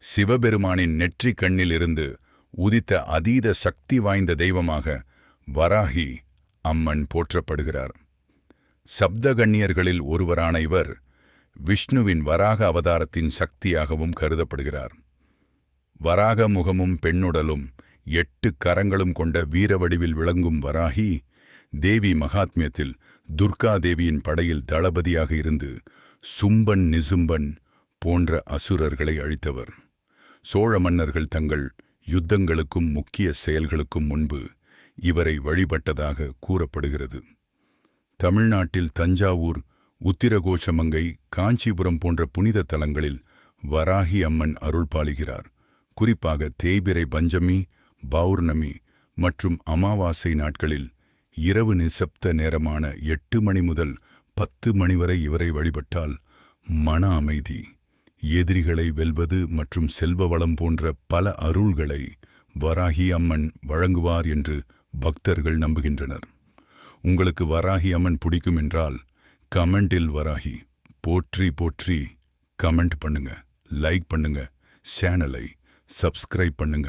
சிவபெருமானின் நெற்றிக் கண்ணிலிருந்து உதித்த அதீத சக்தி வாய்ந்த தெய்வமாக வராகி அம்மன் போற்றப்படுகிறார். சப்தகன்னியர்களில் ஒருவரான இவர் விஷ்ணுவின் வராக அவதாரத்தின் சக்தியாகவும் கருதப்படுகிறார். வராக முகமும் பெண்ணுடலும் 8 கரங்களும் கொண்ட வீரவடிவில் விளங்கும் வராகி தேவி மகாத்மியத்தில் துர்கா தேவியின் படையில் தளபதியாக இருந்து சும்பன் நிசும்பன் போன்ற அசுரர்களை அழித்தவர். சோழ மன்னர்கள் தங்கள் யுத்தங்களுக்கும் முக்கிய செயல்களுக்கும் முன்பு இவரை வழிபட்டதாக கூறப்படுகிறது. தமிழ்நாட்டில் தஞ்சாவூர், உத்திரகோசமங்கை, காஞ்சிபுரம் போன்ற புனித தலங்களில் வராகி அம்மன் அருள் பாலிக்கிறார். குறிப்பாக தேய்பிறை பஞ்சமி, பௌர்ணமி மற்றும் அமாவாசை நாட்களில் இரவு நிசப்த நேரமான 8 மணி முதல் 10 மணி வரை இவரை வழிபட்டால் மன அமைதி, எதிரிகளை வெல்வது மற்றும் செல்வ வளம் போன்ற பல அருள்களை வராகி அம்மன் வழங்குவார் என்று பக்தர்கள் நம்புகின்றனர். உங்களுக்கு வராகி அம்மன் பிடிக்கும் என்றால் கமெண்டில் வராகி போற்றி போற்றி கமெண்ட் பண்ணுங்க, லைக் பண்ணுங்க, சேனலை சப்ஸ்கிரைப் பண்ணுங்க.